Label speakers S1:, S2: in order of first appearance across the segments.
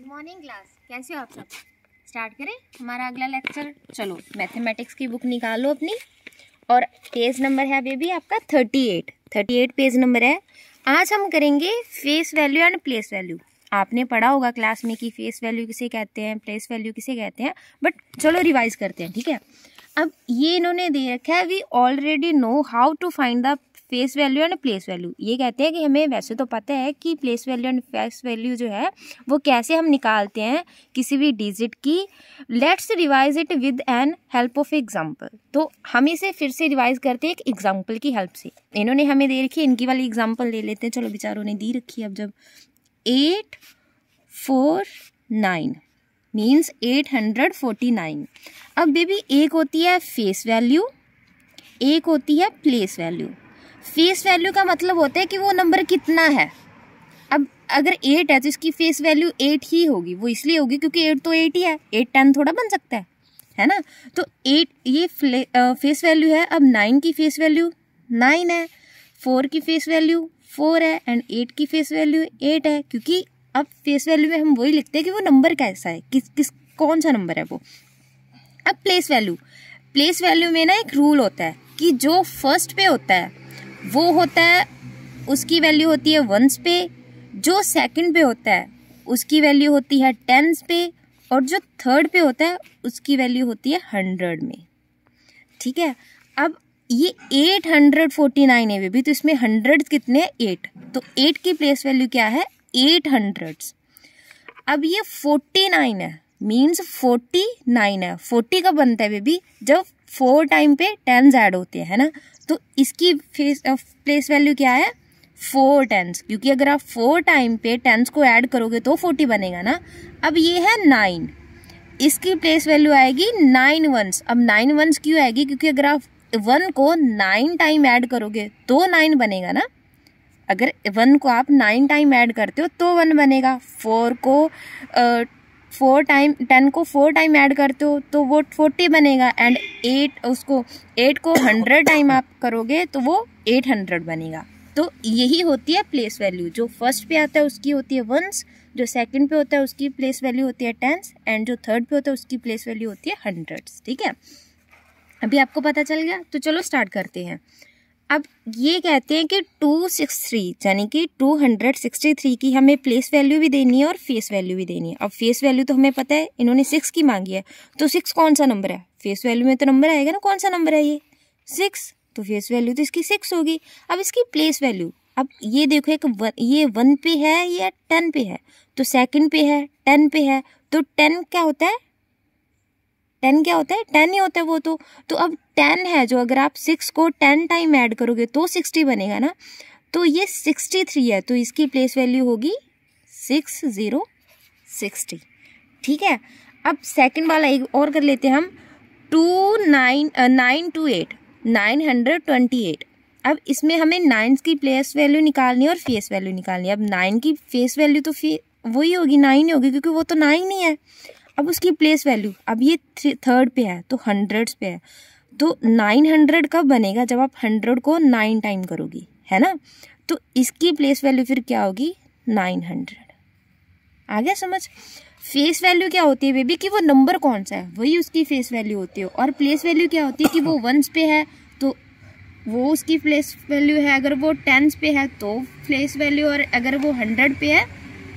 S1: Morning class, कैसे हो आप सब। स्टार्ट करें हमारा अगला लेक्चर। चलो मैथमेटिक्स की बुक निकालो अपनी, और पेज नंबर है बेबी आपका 38 पेज नंबर है। आज हम करेंगे face value and place value. आपने पढ़ा होगा क्लास में कि फेस वैल्यू किसे कहते हैं, प्लेस वैल्यू किसे कहते हैं, बट चलो रिवाइज करते हैं, ठीक है। अब ये इन्होंने दे रखा है, we already know how to find the face value and place value. ये कहते हैं कि हमें वैसे तो पता है कि place value and face value जो है वो कैसे हम निकालते हैं किसी भी डिजिट की। Let's revise it with an help of example. तो हम इसे फिर से रिवाइज करते हैं एक एग्जाम्पल की हेल्प से। इन्होंने हमें दे रखी है, इनकी वाली एग्जाम्पल ले लेते हैं। चलो बेचारों ने दी रखी है। अब जब 849 मीन्स 849। अब बेबी एक होती है फेस वैल्यू, एक होती है प्लेस वैल्यू। फेस वैल्यू का मतलब होता है कि वो नंबर कितना है। अब अगर 8 है तो इसकी फेस वैल्यू 8 ही होगी। वो इसलिए होगी क्योंकि 8 तो 8 ही है, 8 10 थोड़ा बन सकता है ना। तो 8 ये फेस वैल्यू है। अब 9 की फेस वैल्यू 9 है, 4 की फेस वैल्यू 4 है एंड 8 की फेस वैल्यू 8 है। क्योंकि अब फेस वैल्यू में हम वही लिखते हैं कि वो नंबर कैसा है, किस कौन सा नंबर है वो। अब प्लेस वैल्यू में ना एक रूल होता है कि जो फर्स्ट पे होता है वो होता है, उसकी वैल्यू होती है वंस पे। जो सेकंड पे होता है उसकी वैल्यू होती है टेंस पे, और जो थर्ड पे होता है उसकी वैल्यू होती है 100 में, ठीक है। अब ये 849 है बेबी, तो इसमें 100 कितने हैं 8, तो 8 की प्लेस वैल्यू क्या है 800। अब ये 49 है मीन्स 49 है। 40 कब बनता है बेबी, जब 4 टाइम पे 10 ऐड होते हैं ना। तो इसकी प्लेस वैल्यू क्या है 4 10, क्योंकि अगर आप 4 टाइम पे 10 को ऐड करोगे तो 40 बनेगा ना। अब ये है 9, इसकी प्लेस वैल्यू आएगी 9 वंस। अब 9 वंस क्यों आएगी, क्योंकि अगर आप 1 को 9 टाइम ऐड करोगे तो 9 बनेगा ना। अगर 1 को आप 9 टाइम ऐड करते हो तो 1 बनेगा। 4 को 4 टाइम 10 को 4 टाइम ऐड करते हो तो वो 40 बनेगा। एंड 8 को 100 टाइम आप करोगे तो वो 800 बनेगा। तो यही होती है प्लेस वैल्यू। जो फर्स्ट पे आता है उसकी होती है वंस, जो सेकंड पे होता है उसकी प्लेस वैल्यू होती है टेंस, एंड जो थर्ड पे होता है उसकी प्लेस वैल्यू होती है 100, ठीक है। अभी आपको पता चल गया, तो चलो स्टार्ट करते हैं। अब ये कहते हैं कि 263 यानी कि 263 की हमें प्लेस वैल्यू भी देनी है और फेस वैल्यू भी देनी है। अब फेस वैल्यू तो हमें पता है, इन्होंने 6 की मांगी है, तो 6 कौन सा नंबर है, फेस वैल्यू में तो नंबर आएगा ना, कौन सा नंबर है ये 6, तो फेस वैल्यू तो इसकी 6 होगी। अब इसकी प्लेस वैल्यू, अब ये देखो ये 1 पे है या 10 पे है, तो सेकंड पे है 10 पे है, तो 10 क्या होता है 10 क्या होता है 10 ही होता है वो तो अब 10 है जो, अगर आप 6 को 10 टाइम ऐड करोगे तो 60 बनेगा ना। तो ये 63 है, तो इसकी प्लेस वैल्यू होगी 6060, ठीक है। अब सेकंड वाला एक और कर लेते हैं हम, 928। अब इसमें हमें 9 की प्लेस वैल्यू निकालनी है और फेस वैल्यू निकालनी है। अब 9 की फेस वैल्यू तो वही होगी 9 होगी, क्योंकि वो तो 9 ही है। अब उसकी प्लेस वैल्यू, अब ये थर्ड पे है तो 100 पे है, तो 900 कब बनेगा, जब आप 100 को 9 टाइम करोगी, है ना। तो इसकी प्लेस वैल्यू फिर क्या होगी 900। आ गया समझ। फेस वैल्यू क्या होती है बेबी, कि वो नंबर कौन सा है वही उसकी फेस वैल्यू होती है। और प्लेस वैल्यू क्या होती है कि वो वंस पे है तो वो उसकी प्लेस वैल्यू है, अगर वो टेंस पे है तो प्लेस वैल्यू, और अगर वो 100 पे है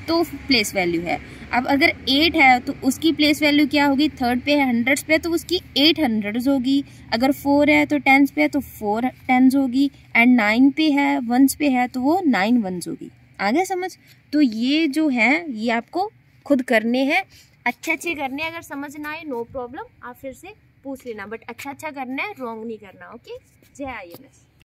S1: तो प्लेस वैल्यू है। अब अगर 8 है तो उसकी प्लेस वैल्यू क्या होगी, थर्ड पे है 100 पे तो उसकी 800 होगी। अगर 4 है तो 10 पे है तो 4 10 होगी, एंड 9 पे है 1 पे है तो वो 9 1 होगी। आगे समझ। तो ये जो है ये आपको खुद करने हैं, अच्छे करने हैं। अगर समझ ना आए नो प्रॉब्लम, आप फिर से पूछ लेना, बट अच्छा करना है, रॉन्ग नहीं करना। ओके, जय IAS।